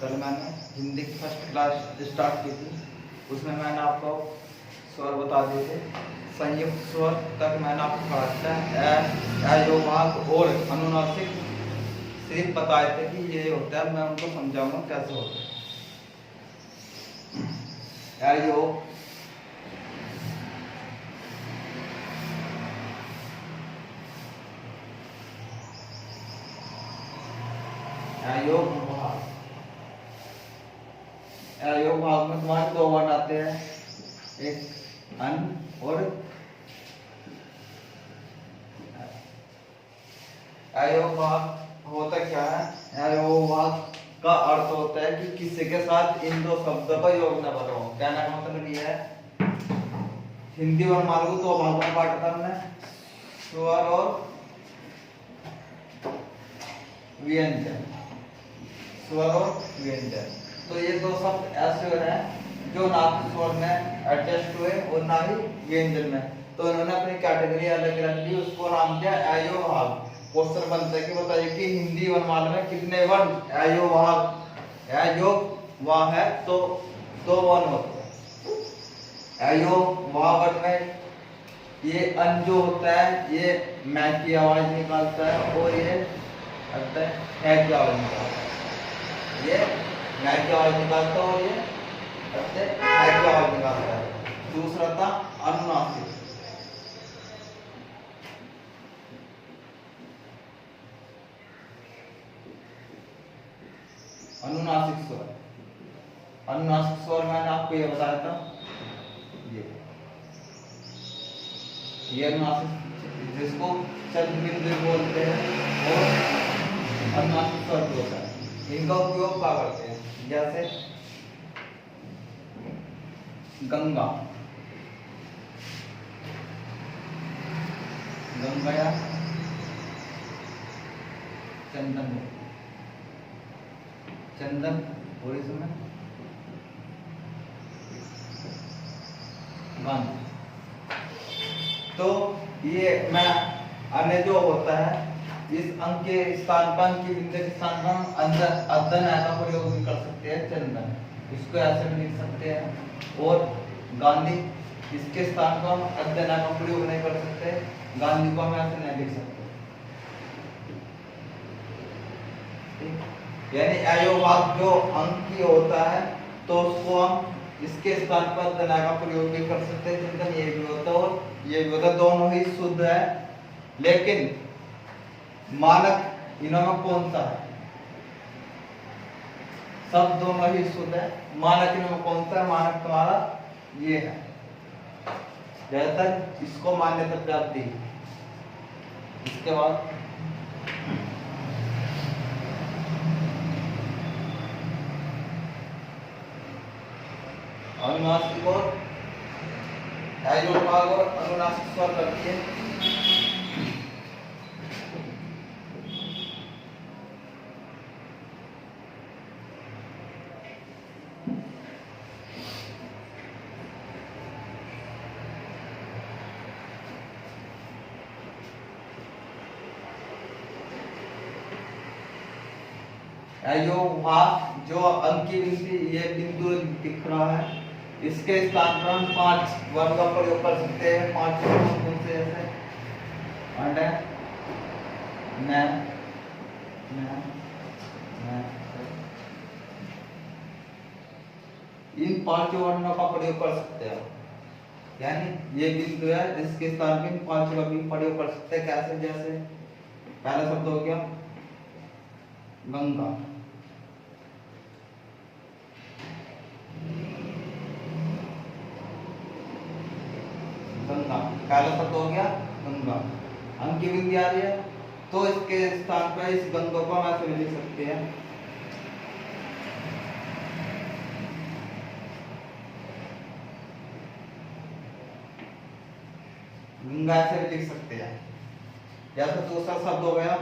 कल मैंने हिंदी की फर्स्ट क्लास स्टार्ट की थी, उसमें मैंने आपको स्वर बता दिए थे। संयुक्त स्वर तक मैंने आपको पढ़ाया था, यो भाग और अनुनासिक सिर्फ बताए थे कि ये होता है। मैं उनको समझाऊंगा कैसे होता है। यो योग भाग, योग भाग में तुम्हारे दो वर्ण आते हैं, एक अन और योग भाग होता क्या है? योग भाग का अर्थ होता है कि किसी के साथ इन दो शब्दों का योग न बनो। कहने का मतलब ये है, हिंदी वर्णमाला को दो भागों में बांटा था हमने, स्वर और व्यंजन। स्वर और व्यंजन, तो ये दो शब्द ऐसे हैं जो ना तो स्वर में एडजस्ट हुए और ना ही व्यंजन में, तो उन्होंने अपनी कैटेगरी अलग रख ली, उसको नाम दिया अयो भाग। क्वेश्चन बनता है कि बताइए कि हिंदी वर्णमाला में कितने वर्ण अयो भाग अयो वाह है? तो दो वर्ण होते हैं अयो वाह वर्ण में। ये अन जो होता है ये मैं की आवाज निकालता है और ये है की आवाज निकालता है। ये मैं की आवाज निकालता है और ये है की आवाज निकालता है। दूसरा था अनुनासिक। अनुनासिक स्वर, अनुनासिक स्वर मैंने आपको ये बताया था, ये अनुनासिक जिसको चंद बिंदु बोलते हैं और अनुनासिक स्वर भी होता है। इनका उपयोग क्या करते हैं? जैसे गंगा, गंगा, चंदन, चंदन और इसमें गंध। तो ये मैं अन्य जो होता है इस अंक के स्थान पर, अंक के बिंदु के स्थान पर हम अंदर अदन का प्रयोग भी कर सकते हैं। चंदन इसको ऐसे भी लिख सकते हैं, और गांधी इसके स्थान पर हम अदन का प्रयोग नहीं कर सकते, गांधी को हम ऐसे नहीं लिख सकते। यानी अयो भाग जो अंक की होता है तो उसको हम इसके स्थान पर दना का प्रयोग भी कर सकते हैं। चिंतन ये भी होता है और ये भी होता है, दोनों ही शुद्ध है। लेकिन मानक इनमें कौन सा है? सब दोनों ही शुद्ध है। मानक इनमें कौन सा है? मानक तुम्हारा ये है। जब तक इसको मान्यता प्राप्ति, इसके बाद अनुनासिक और अयो भाग और अनुनासिक स्वर करती है। अयो भाग जो अंक की बिंदु, ये बिंदु दिख रहा है, इसके स्थान पर हम 5 वर्ण का प्रयोग कर सकते हैं। 5 वर्ण कौन से? जैसे अंडे, मैं, इन 5 वर्णों का प्रयोग कर सकते हैं। यानी ये बिंदु है, इसके स्थान पर इन 5 का भी प्रयोग कर सकते हैं। कैसे? जैसे पहला शब्द हो गया गंगा, गंगा पहला शब्द हो गया गंगा, अंक की बिंदु आ रही है तो इसके स्थान पर इस गंगा को हम ऐसे लिख सकते हैं, गंगा ऐसे भी लिख सकते हैं। जैसे दूसरा शब्द हो गया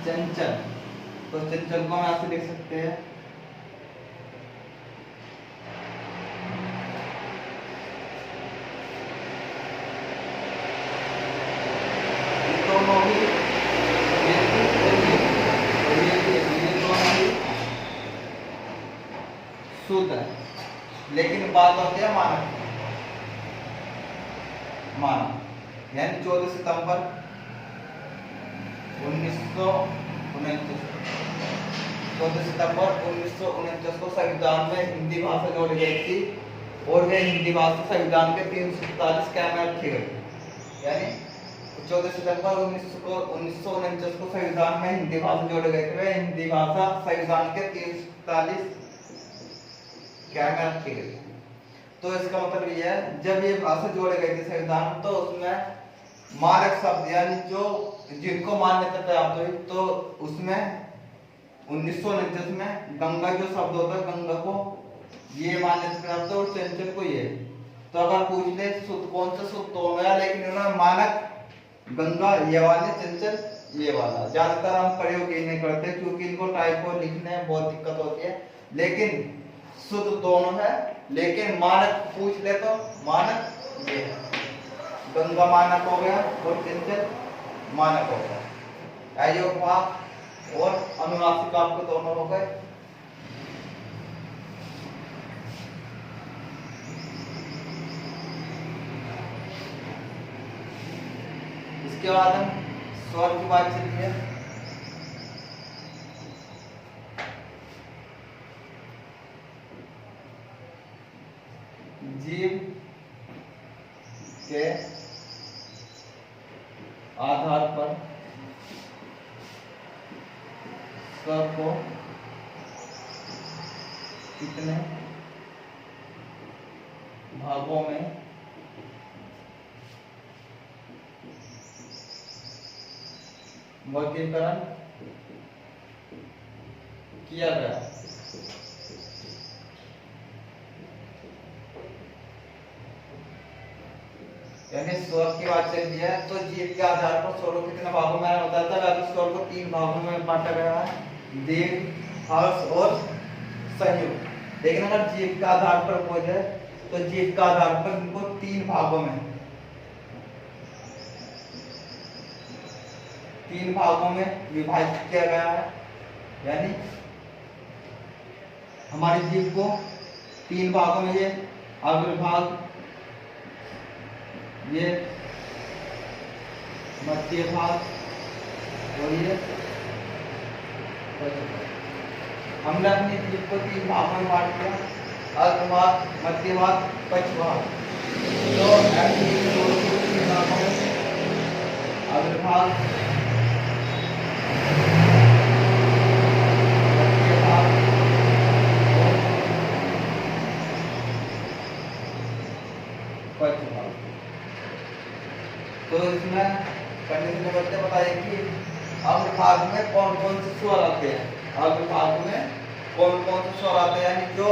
चंचल, तो चंचल को हम ऐसे लिख सकते हैं दोनों ही उसकी बात होती है मानक। मानक यानी 14 सितंबर 1949, 14 सितंबर 1949 को संविधान में हिंदी भाषा जोड़ी गई थी और वह हिंदी भाषा संविधान के 347 क्या में रखी गई। यानी 14 सितंबर 1949 को संविधान में हिंदी भाषा जोड़े गए थे, वह हिंदी भाषा संविधान के 347 क्या में रखी गई। तो इसका मतलब ये है जब ये भाषा जोड़े गए थे संविधान तो उसमें मानक शब्द यानी जो जिनको मान्यता प्राप्त हुई तो उसमें 1949 में गंगा जो शब्द होता है गंगा को ये मान्यता प्राप्त और चंचल को ये। तो अगर पूछ ले शुद्ध कौन सा शुद्ध तो गया, लेकिन उन्होंने मानक गंगा ये वाले, चंचल ये वाला। ज्यादातर हम प्रयोग ये नहीं करते क्योंकि इनको टाइपो लिखने में बहुत दिक्कत होती है, लेकिन शुद्ध दोनों है। लेकिन मानक पूछ ले तो मानक ये है, गंगा मानक हो गया और चंचल मानक हो गया। अयोपाक और अनुनासिक आपको दोनों हो गए। इसके बाद हम स्वर की बात चलिए। जीव के आधार पर स्वर को कितने भागों में वर्गीकरण किया गया। यानी स्वर की बात चल रही है तो जीव के आधार पर स्वर को कितने भागों में बताया था। वैसे स्वर को 3 भागों में बांटा गया है, दीर्घ, हर्ष और संयुक्त। लेकिन अगर जीव के आधार पर बोले तो जीव के आधार पर इनको 3 भागों में 3 भागों में विभाजित किया गया है। यानी हमारे जीव को 3 भागों में, ये अग्रभाग, ये मध्य भाग और ये हमने अपने जीव को 3 भागों में बांट दिया, अग्रभाग, मध्य भाग, पश्च भाग। तो ऐसे 3 भागों में अग्रभाग, मध्य भाग और पश्च भाग। तो इसमें कंडीशन नंबर बताइए कि अग्रभाग में कौन कौन से स्वर आते हैं। अग्रभाग में कौन कौन से स्वर आते हैं यानी जो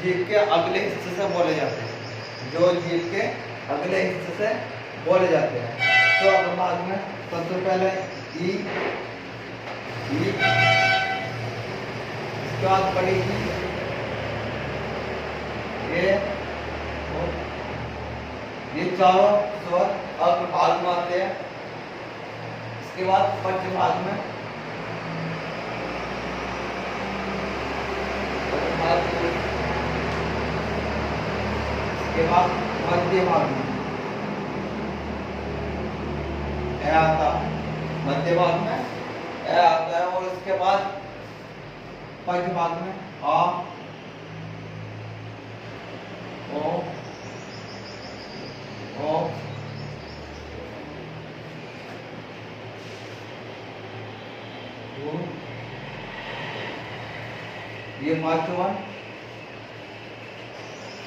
जीव के अगले हिस्से से बोले जाते हैं, जो जीव के अगले हिस्से से बोले जाते हैं। तो अग्रभाग में सबसे पहले ई, इसके बाद बड़ी ई, ये चारों स्वर अग्रभाग में आते हैं। इसके बाद पश्च भाग में इसके बाद मध्य भाग में ए आता है, मध्य भाग में ए आता है। और इसके बाद पश्च भाग में आ, ओ, ये पांचवा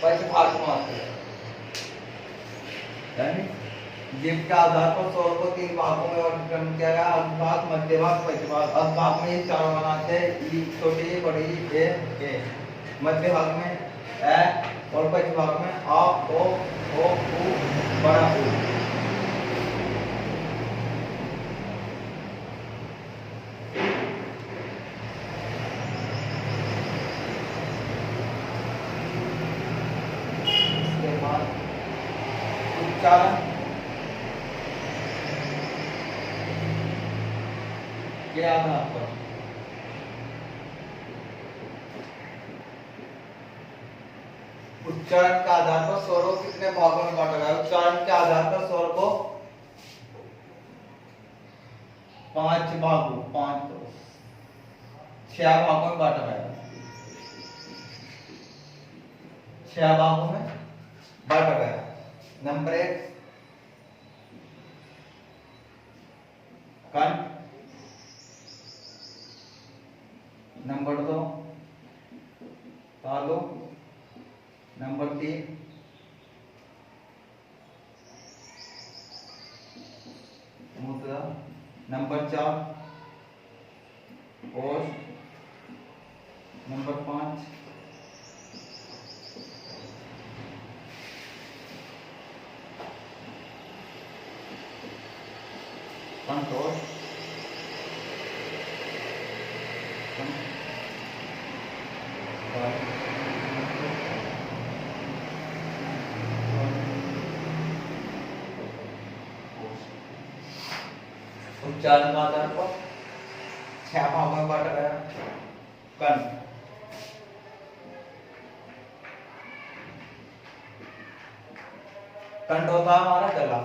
पश्च भाग में आते हैं। यानी जीव के आधार पर स्वर को 3 भागों में वर्गीकरण किया गया, अग्रभाग, मध्य भाग, पश्च भाग। अग्रभाग में ये चारों बनाते हैं, ई, छोटी ई, बड़ी ई, ए। मध्य भाग में ए और पश्च भाग में आ, ओ, उ, बड़ा उ। उच्चारण के आधार पर उच्चारण के आधार पर स्वर को कितने भागों में बांटा गया है? उच्चारण के आधार पर स्वर को 5 भागों 6 भागों में बांटा गया है। 6 भागों में बांटा गया है। नंबर 1 कंठ, नंबर 2 तालु, नंबर 3 मुद्रा, नंबर 4 ओष्ठ, नंबर 5 कंठोष्ठ, उच्चारण का आधार पर 6 भागों में बांटा गया। कंठ, कंठ होता है हमारा गला।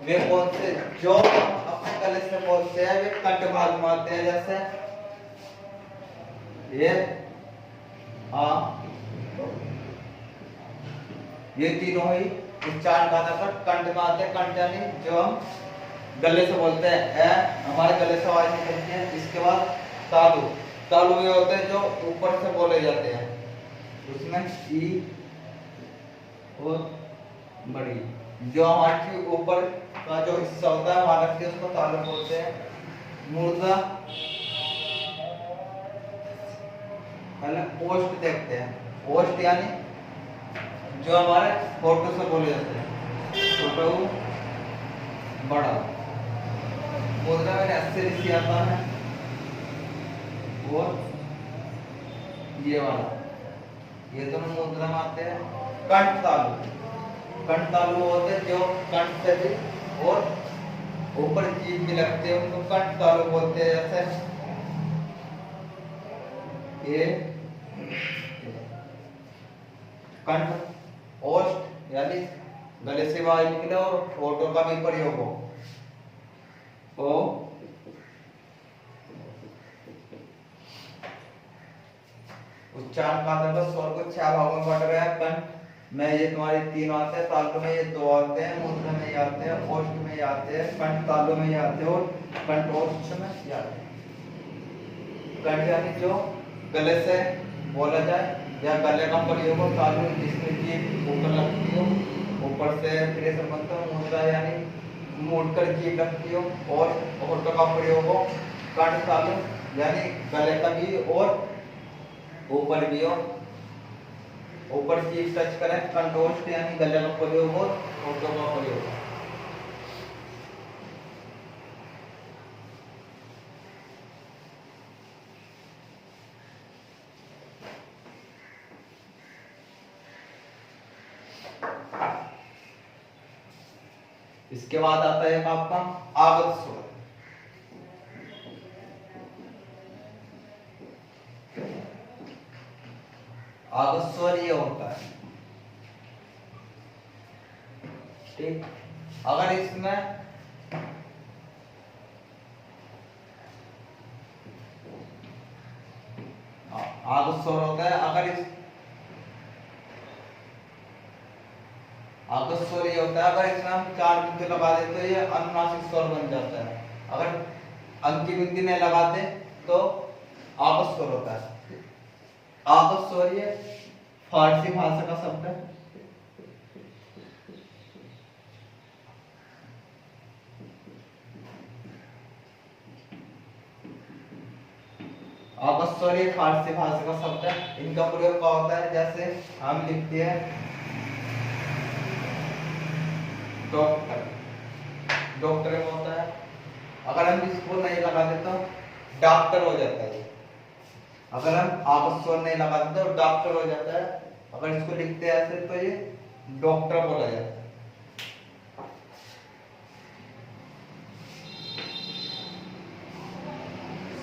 वे कौन से जो अपने गले से बोलते हैं वे कंठ भाग में आते हैं, जैसे ये ये तीनों ही उच्चारण का आधार पर कंठ में आते हैं। कंठ यानी जो हम गले से बोलते हैं, हमारे गले से आवाज निकलती है। इसके बाद तालु, तालु ये होते हैं जो ऊपर से बोले जाते हैं, उसमें ई और बड़ी जो हमारे ऊपर का जो हिस्सा होता है हमारा के उसको तालु बोलते हैं। मूर्धा, पहले ओष्ठ देखते हैं। ओष्ठ यानी जो हमारे होठों से बोले जाते हैं, छोटा बड़ा। मुद्रा में ऐसे ऋषि आता है और ये वाला, ये दोनों मुद्रा में आते हैं। कंठ तालु, कंठ तालु होते हैं जो कंठ से भी और ऊपर जीभ भी लगते हैं, उनको कंठ तालु बोलते हैं। जैसे ये कंठ ओष्ठ यानी गले से आवाज निकले और होठों का भी प्रयोग हो। ओ उच्चारण का आधार पर स्वर को 6 भागों में बांटा गया है। कंठ में ये तुम्हारे 3 आते हैं, तालु में ये 2 आते हैं, मूर्धा में ये आते हैं, ओष्ठ में ये आते हैं, कंठ तालु में ये आते हैं और कंठ ओष्ठ में ये आते हैं। कंठ यानी जो गले से बोला जाए या गले का प्रयोग हो। तालु जिसमें जीभ ऊपर लगती हो, ऊपर से फिर संबंध हो। मूर्धा यानी मोड़कर जीभ लगती हो और होठों का प्रयोग हो। कंठ तालु यानी गले का भी और ऊपर भी हो, ऊपर जीभ टच करें। कंठोष्ठ यानी गले का प्रयोग हो, होठों का प्रयोग हो। इसके बाद आता है आपका आगत स्वर। आगत स्वर ये होता है, ठीक। अगर इसमें आगत स्वर होता है, अगर इस आगत स्वर ये होता है, अगर इसमें हम 4 बिंदु लगा दे तो ये अनुनासिक स्वर बन जाता है। अगर अंकी बिंदु नहीं लगाते तो आगत स्वर होता है। आगत स्वर ये फारसी भाषा का शब्द है। आगत स्वर ये फारसी भाषा का शब्द है। इनका प्रयोग क्या होता है, जैसे हम लिखते हैं डॉक्टर, डॉक्टर में होता है। अगर हम इसको नहीं लगाते तो डॉक्टर हो जाता है। अगर हम आगत स्वर नहीं लगाते तो डॉक्टर हो जाता है। अगर इसको लिखते हैं ऐसे तो ये डॉक्टर बोला जाता है।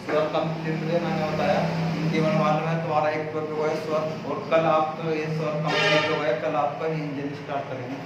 स्वर कंप्लीट हुए, मैंने बताया हिंदी मालूम है तुम्हारा एक टॉपिक है स्वर, और कल आप तो ये स्वर कंप्लीट हो गए, कल आपका हिंदी स्टार्ट करेंगे।